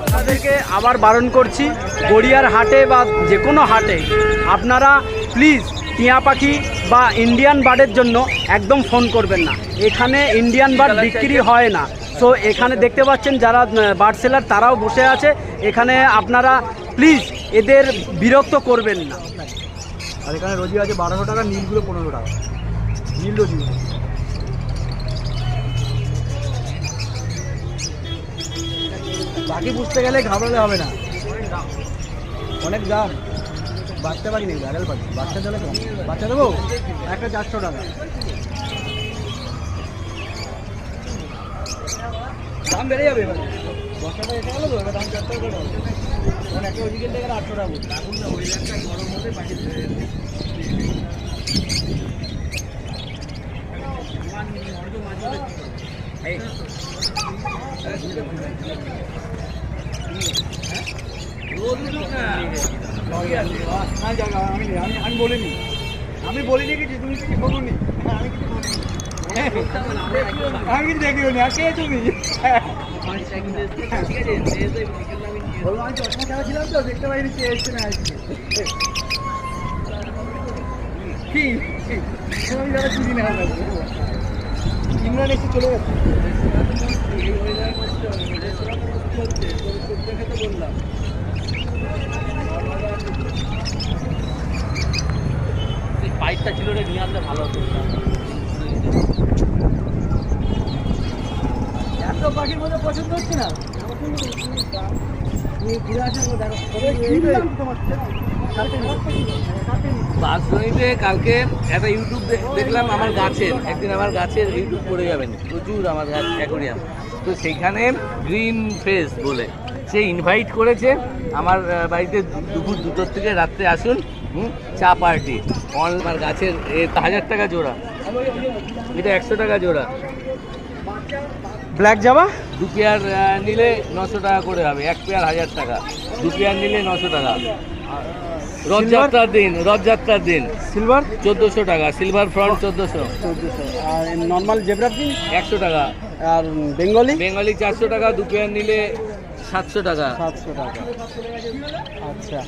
আপনাদেরকে আবার বারণ করছি, গড়িয়ার হাটে বা যে কোনো হাটে আপনারা প্লিজ টিয়া পাখি বা ইন্ডিয়ান বার্ডের জন্য একদম ফোন করবেন না। এখানে ইন্ডিয়ান বার্ড বিক্রি হয় না। সো এখানে দেখতে পাচ্ছেন যারা বার্ড সেলার তারাও বসে আছে। এখানে আপনারা প্লিজ এদের বিরক্ত করবেন না। আর এখানে রোজি আছে 1200 টাকা, নীলগুলো 15 টাকা, নীল রোজিগুলো। বাকি বুঝতে গেলে ঘাবড়ালে হবে না, অনেক দাম। বাচ্চা পাখি নেই, অ্যাডাল্ট পাখি। বাচ্চা দিলে কম, বাচ্চা দেবো একটা 400 টাকা। দাম বেড়ে যাবে এবার, বস্তাটা এসে গেলো তো, এবার দাম 400 টাকা হবে। কারণ একটা ওইদিকের থেকে 800 টাকা বলছে। এখন না ওই একটা গরম হলে পাখি আমি বলিনি, আমি বলিনি কিছু, তুমি কিছু বলুনি, আমি কিছু বলিনি, আমি কিছু দেখিনি। আর কে তুমি? আমি চশমা খেলা ছিলাম তো, দেখতে পাইনি কে এসছে না আসছে। কি আমি যারা চিনি না, ইমরান এসে চলে গেছে। বললাম পাইপটা ছিল রে, নিয়ে আসলে ভালো হতো। এত পাখির মধ্যে পছন্দ হচ্ছে না, বাসজনিতে কালকে একটা ইউটিউব দেখলাম আমার গাছের, একদিন আমার গাছের ইউটিউব করে যাবেন, প্রচুর আমার গাছ অ্যাকোরিয়াম। তো সেইখানে গ্রিন ফেস বলে সে ইনভাইট করেছে আমার বাড়িতে দুপুর 2টোর থেকে রাত্রে আসুন, চা পার্টি। আমার গাছের 1000 টাকা জোড়া, এটা 100 টাকা জোড়া। ব্ল্যাক জাভা 2 পেয়ার নিলে 900 টাকা করে হবে, 1 পেয়ার 1000 টাকা, 2 পেয়ার নিলে 900 টাকা। রথযাত্রার দিন সিলভার 1400 টাকা, সিলভার ফ্রন্ট 1400। আর নর্মাল জেব্রা প্রিন্ট 100 টাকা। আর বেঙ্গলি 400 টাকা, 2 পেয়ার নিলে 700 টাকা। 700 টাকা। আচ্ছা,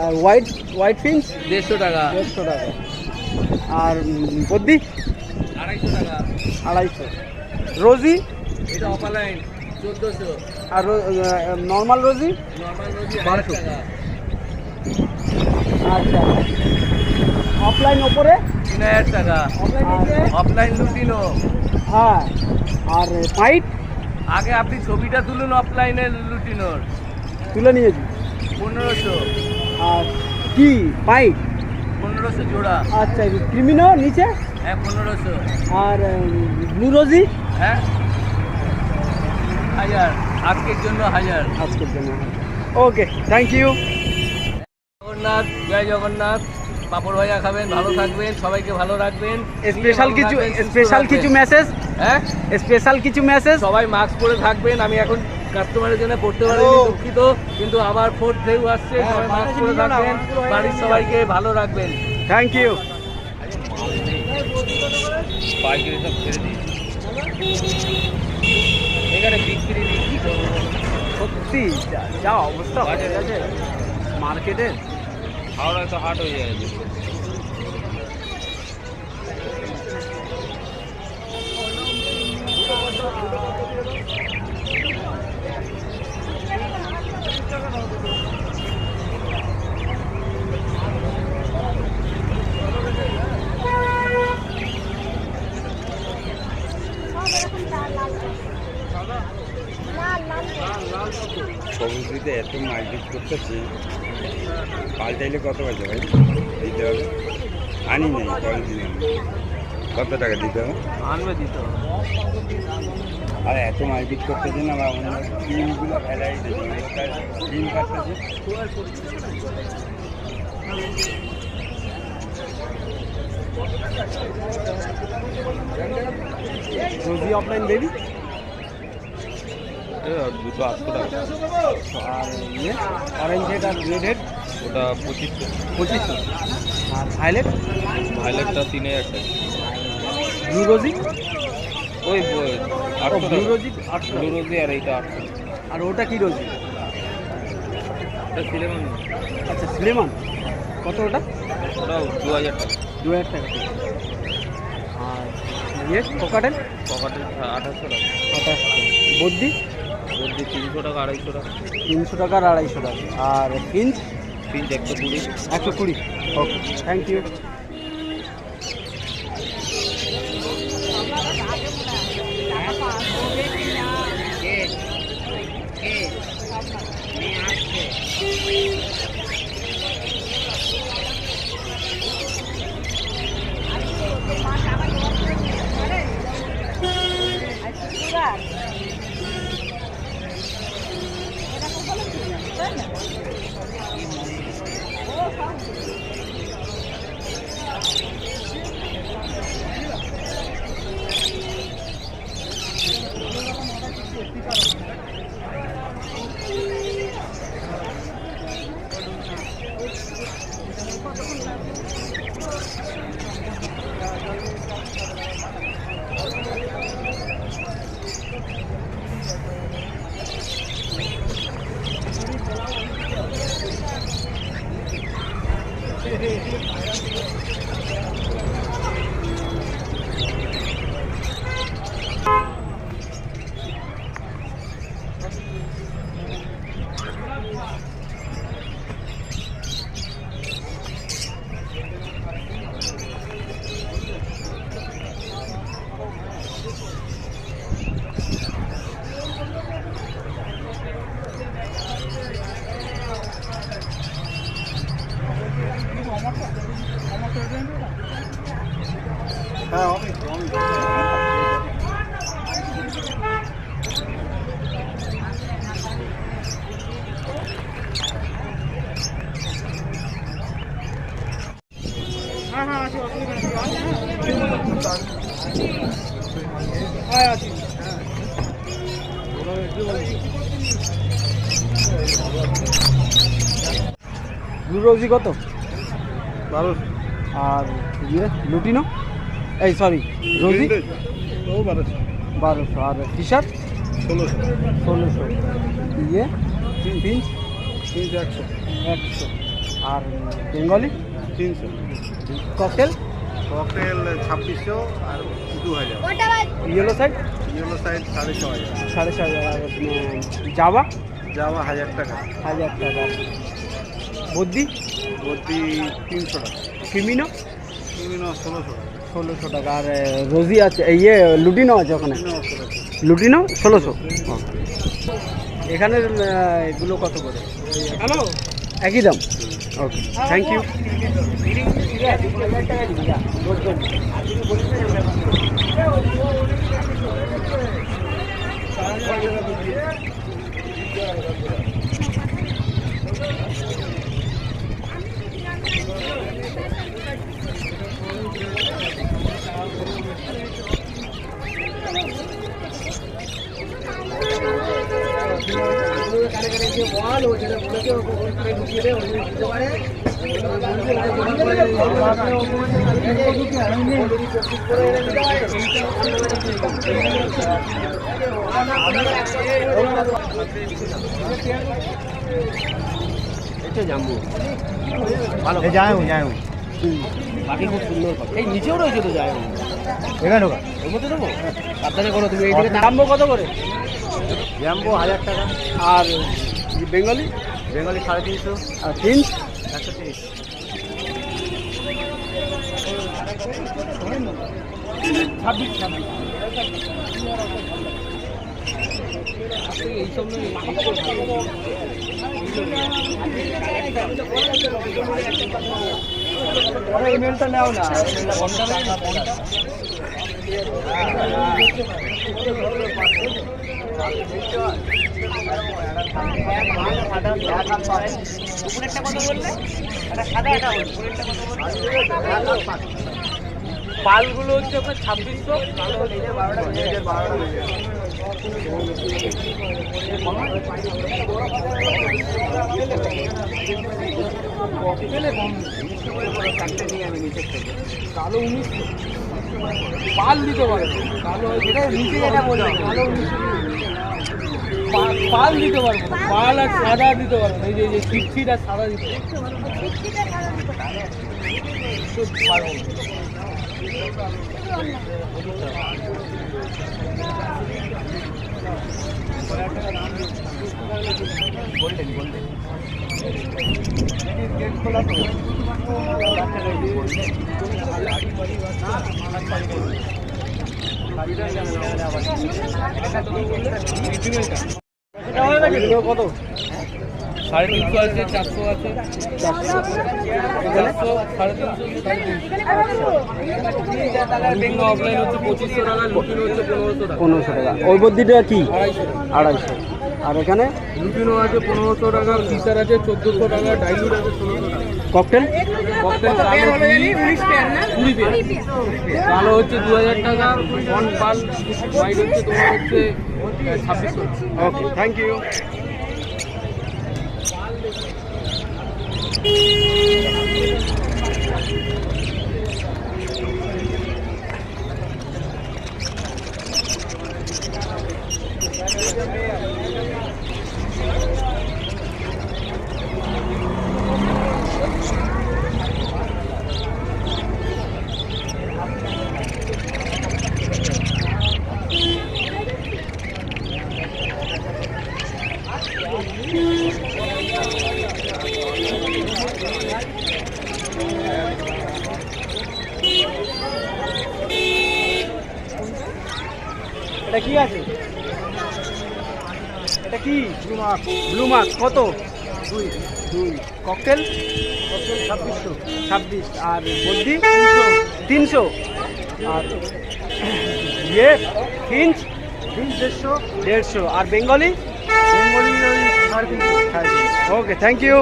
আর হোয়াইট ফিন্স 150 টাকা। 150 টাকা। আর বদ্দি 250 টাকা। 250। রোজি এটা অপালাইন 1400। আর নর্মাল রোজি 1200 টাকা। আচ্ছা, অফলাইন ওপরে 3000 টাকা। Offline lutino. হ্যাঁ, আর পাইট আগে আপনি ছবিটা তুলুন অফলাইনের লুটিনোর, তুলে নিয়েছি 1500। আর কি পাইট 1500 জোড়া। আচ্ছা, ক্রিমিনো নিচে হ্যাঁ 1500। আর ব্লু রোজি হ্যাঁ 1000, আজকের জন্য 1000। আজকের জন্য। ওকে, থ্যাংক ইউ। জগন্নাথ, জয় জগন্নাথ। পাপড় ভাজা খাবেন, ভালো থাকবেন, সবাইকে ভালো রাখবেন। স্পেশাল কিছু মেসেজ, হ্যাঁ স্পেশাল কিছু মেসেজ। সবাই মাস্ক পরে থাকবেন। আমি এখন কাস্টমারের জন্য পড়তে পারিনি, দুঃখিত, কিন্তু আবার 4th ঢেউ আসছে, সবাই মাস্ক পরে থাকবেন, বাড়ির সবাইকে ভালো রাখবেন। Thank you. পাইকারি সব ছেড়ে দিই, এখানে বিক্রি নেই, কি করবো সত্যি যা অবস্থা হয়ে গেছে মার্কেটের। হাওড়ায় তো হাট হয়ে যায়। সবজিতে এত মার্কেট করতেছি, পাল্টাইলে কত বাজে ভাই দিতে হবে? আনি নাই, পরের দিন কত টাকা দিতে হবে? আনবে দিতে হবে। আর এত মার্কেট করতেছে না, বা অন্য ডিমগুলো ফেলাই দিচ্ছে, ডিম কাটতেছে। রোজি অফলাইন বেবি দুটো 800 টাকা। আর ইয়ে অরেঞ্জ হেড আর রেড হেড ওটা 2500। 2500। আর ভায়োলেট? ভায়োলেটটা 3000 টাকা। ব্লু রোজি? ওই ব্লু রোজি 800। ব্লু রোজি আর এইটা 800। আর ওটা কি রোজি? ওটা সিলেমন। আচ্ছা সিলেমান, কত ওটা? ওটাও 2000 টাকা। 2000 টাকা। আর ইয়ে কোকাটেল? পকেটের 2800 টাকা। 2800। বদ্যি? বলছি 300 টাকা 250 টাকা। 300 টাকা আর 250 টাকা। আর ফিঞ্চ? পিঞ্চ 120। 120। Okay, thank you. Blue rosy কত? 1200। আর ইয়ে লুটিনো, এই সরি রোজি 1200। আর টি-শার্ট 1600। ইয়ে পিঞ্চ 100। আর বেঙ্গলি 300। ককটেল 2600 আর 2000। Yellow side 6500। 6500। আর জাভা 1000 টাকা। 1000 টাকা। বদ্যি 300 টাকা। ক্রিমিনো 1600 টাকা। আর রোজি আছে, ইয়ে লুটিনো আছে ওখানে? লুটিনো 1600। এখানের এগুলো কত করে? হ্যালো, একই দাম? ওকে, থ্যাংক ইউ। জাম্বু ভালো যায় বাকি খুব সুন্দর। এই নিচেও রয়েছে তো যায় এখানে ওর মধ্যে দেবো সাবধানে করো তুমি। এইদিকে জাম্বো কত করে? জাম্বো 1000 টাকা। আর বেঙ্গলি 350। আর ফিঞ্চ 130। এইসব ইমেলটা নাও না। পালগুলো হচ্ছে আপনার 2600। চারটে নিয়ে আমি নিচের থেকে কালো 1900 পাল দিতে পারে কালো যেটা নিচে যেটা বললাম কালো 1900 পাল দিতে পারবো পাল আর সাদা দিতে পারবো এই যে ছিটছিট আর সাদা দিতে পারবো গোল্ডেন গোল্ডেন গেট খোলা তো কত 350 আছে 400 আছে 400 350 অফলাইন হচ্ছে 2500 টাকা লুটিনো হচ্ছে 1500 টাকা ওই বদ্যিটা কি 250 আর এখানে লুটিনো আছে 1500 টাকা ফিচার আছে 1400 টাকা ডাইলুট আছে 1600 টাকা ককটেল ককটেল কালো 20 পেয়ার কালো হচ্ছে 2000 টাকা ওয়ান পাল হোয়াইট হচ্ছে তোমার হচ্ছে 2600 ওকে থ্যাংক ইউ এটা কি আছে এটা কি ব্লু মার্ক কত 2 ককটেল 2600 আর বদ্যি 300 আর ইয়ে ফিঞ্চ 150 আর বেঙ্গলি ওই 350 ওকে থ্যাংক ইউ